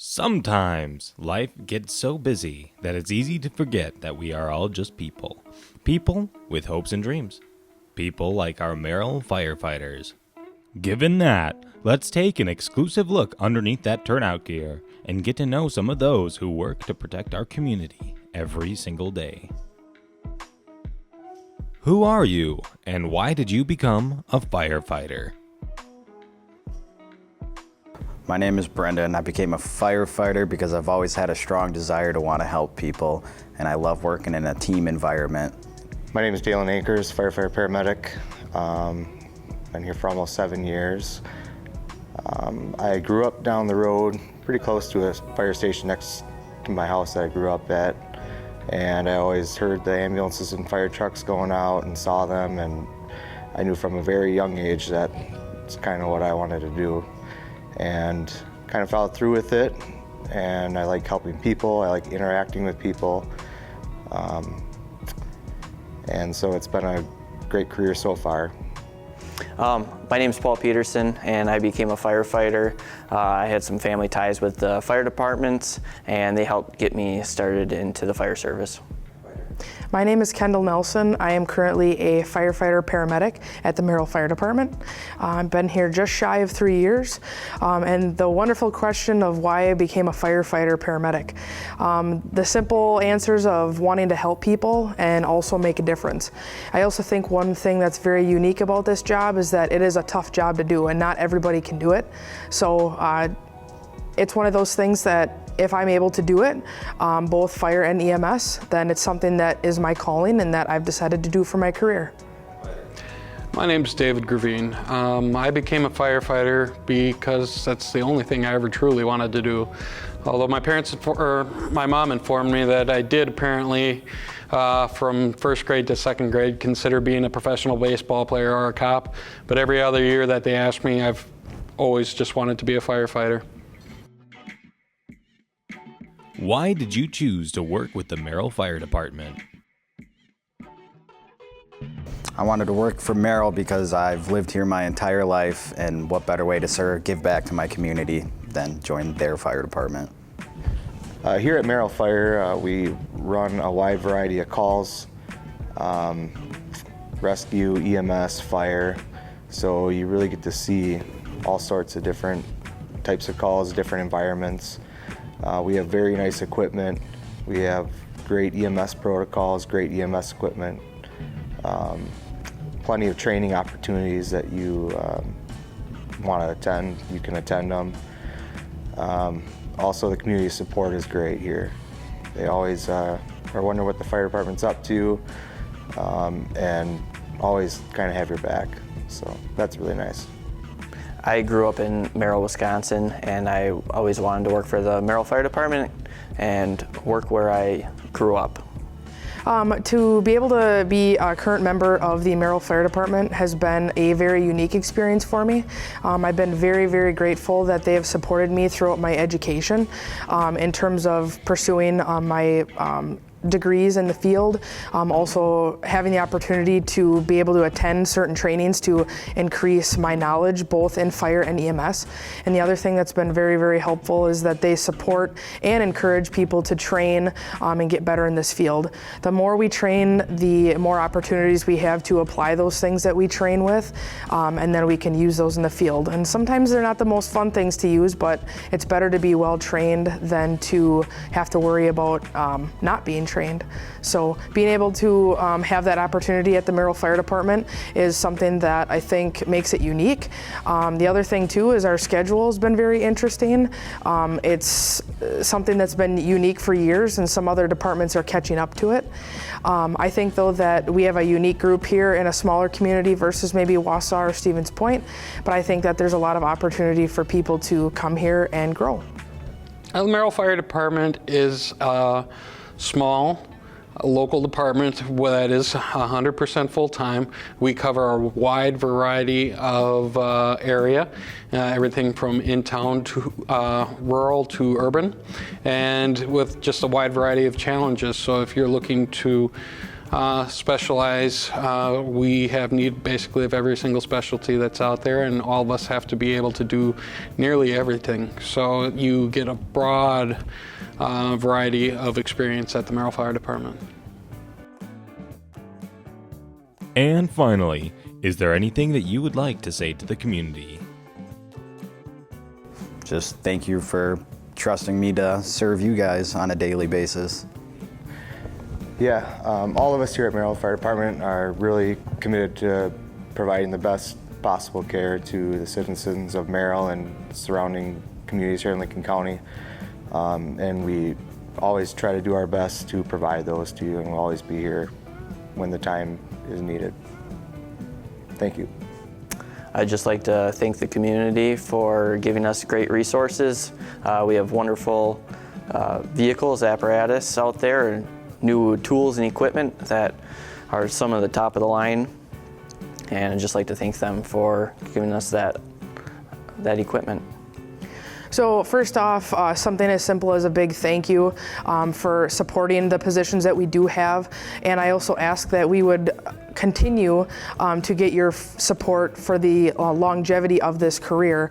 Sometimes life gets so busy that it's easy to forget that we are all just people. People with hopes and dreams. People like our Merrill firefighters. Given that, let's take an exclusive look underneath that turnout gear and get to know some of those who work to protect our community every single day. Who are you, and why did you become a firefighter? My name is Brendan. I became a firefighter because I've always had a strong desire to want to help people, and I love working in a team environment. My name is Dalen Akers, firefighter paramedic. Been here for almost 7 years. I grew up down the road, pretty close to a fire station next to my house that I grew up at, and I always heard the ambulances and fire trucks going out and saw them, and I knew from a very young age that it's kind of what I wanted to do. And kind of followed through with it, and I like helping people, I like interacting with people, and so it's been a great career so far. My name is Paul Peterson, and I became a firefighter. I had some family ties with the fire departments, and they helped get me started into the fire service. My name is Kendall Nelson. I am currently a firefighter paramedic at the Merrill Fire Department. I've been here just shy of 3 years. And the wonderful question of why I became a firefighter paramedic. The simple answers of wanting to help people and also make a difference. I also think one thing that's very unique about this job is that it is a tough job to do, and not everybody can do it. So it's one of those things that if I'm able to do it, both fire and EMS, then it's something that is my calling and that I've decided to do for my career. My name's David Gravine. I became a firefighter because that's the only thing I ever truly wanted to do. Although my mom informed me that I did apparently, from first grade to second grade, consider being a professional baseball player or a cop. But every other year that they asked me, I've always just wanted to be a firefighter. Why did you choose to work with the Merrill Fire Department? I wanted to work for Merrill because I've lived here my entire life, and what better way to give back to my community than join their fire department. Here at Merrill Fire, we run a wide variety of calls, rescue, EMS, fire, so you really get to see all sorts of different types of calls, different environments. We have very nice equipment. We have great EMS protocols, great EMS equipment, plenty of training opportunities that you want to attend. You can attend them. Also, the community support is great here. They always are wondering what the fire department's up to, and always kind of have your back. So that's really nice. I grew up in Merrill, Wisconsin, and I always wanted to work for the Merrill Fire Department and work where I grew up. To be able to be a current member of the Merrill Fire Department has been a very unique experience for me. I've been very, very grateful that they have supported me throughout my education in terms of pursuing my degrees in the field, also having the opportunity to be able to attend certain trainings to increase my knowledge both in fire and EMS. And the other thing that's been very, very helpful is that they support and encourage people to train and get better in this field. The more we train, the more opportunities we have to apply those things that we train with, and then we can use those in the field. And sometimes they're not the most fun things to use, but it's better to be well trained than to have to worry about not being trained. So being able to have that opportunity at the Merrill Fire Department is something that I think makes it unique. The other thing too is our schedule has been very interesting. It's something that's been unique for years, and some other departments are catching up to it. I think though that we have a unique group here in a smaller community versus maybe Wausau or Stevens Point, but I think that there's a lot of opportunity for people to come here and grow. The Merrill Fire Department is small, a local department that is 100% full-time. We cover a wide variety of area, everything from in-town to rural to urban, and with just a wide variety of challenges. So if you're looking to specialize. We have need basically of every single specialty that's out there, and all of us have to be able to do nearly everything. So you get a broad variety of experience at the Merrill Fire Department. And finally, is there anything that you would like to say to the community? Just thank you for trusting me to serve you guys on a daily basis. Yeah, all of us here at Merrill Fire Department are really committed to providing the best possible care to the citizens of Merrill and surrounding communities here in Lincoln County. And we always try to do our best to provide those to you, and we'll always be here when the time is needed. Thank you. I'd just like to thank the community for giving us great resources. We have wonderful vehicles, apparatus out there, and new tools and equipment that are some of the top of the line. And I'd just like to thank them for giving us that equipment. So first off, something as simple as a big thank you for supporting the positions that we do have. And I also ask that we would continue to get your support for the longevity of this career.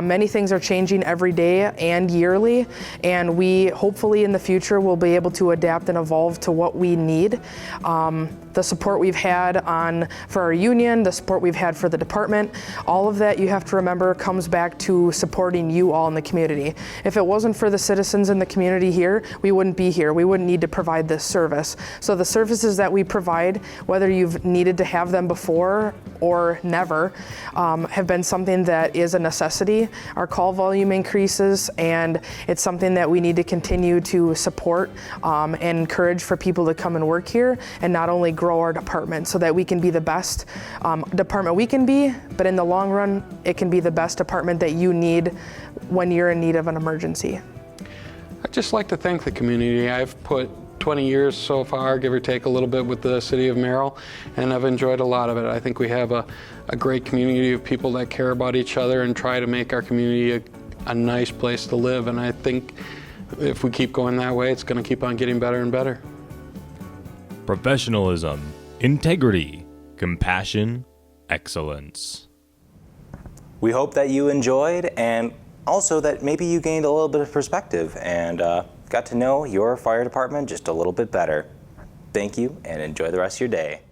Many things are changing every day and yearly, and we hopefully in the future will be able to adapt and evolve to what we need. The support we've had for our union, the support we've had for the department, all of that, you have to remember, comes back to supporting you all in the community. If it wasn't for the citizens in the community here, we wouldn't be here. We wouldn't need to provide this service. So the services that we provide, whether you've needed to have them before or never, have been something that is a necessity. Our call volume increases, and it's something that we need to continue to support and encourage for people to come and work here and not only grow our department so that we can be the best department we can be, but in the long run, it can be the best department that you need when you're in need of an emergency. I'd just like to thank the community. I've put 20 years so far, give or take a little bit, with the city of Merrill, and I've enjoyed a lot of it. I think we have a great community of people that care about each other and try to make our community a nice place to live, and I think if we keep going that way, it's going to keep on getting better and better. Professionalism, integrity, compassion, excellence. We hope that you enjoyed, and also that maybe you gained a little bit of perspective and got to know your fire department just a little bit better. Thank you, and enjoy the rest of your day.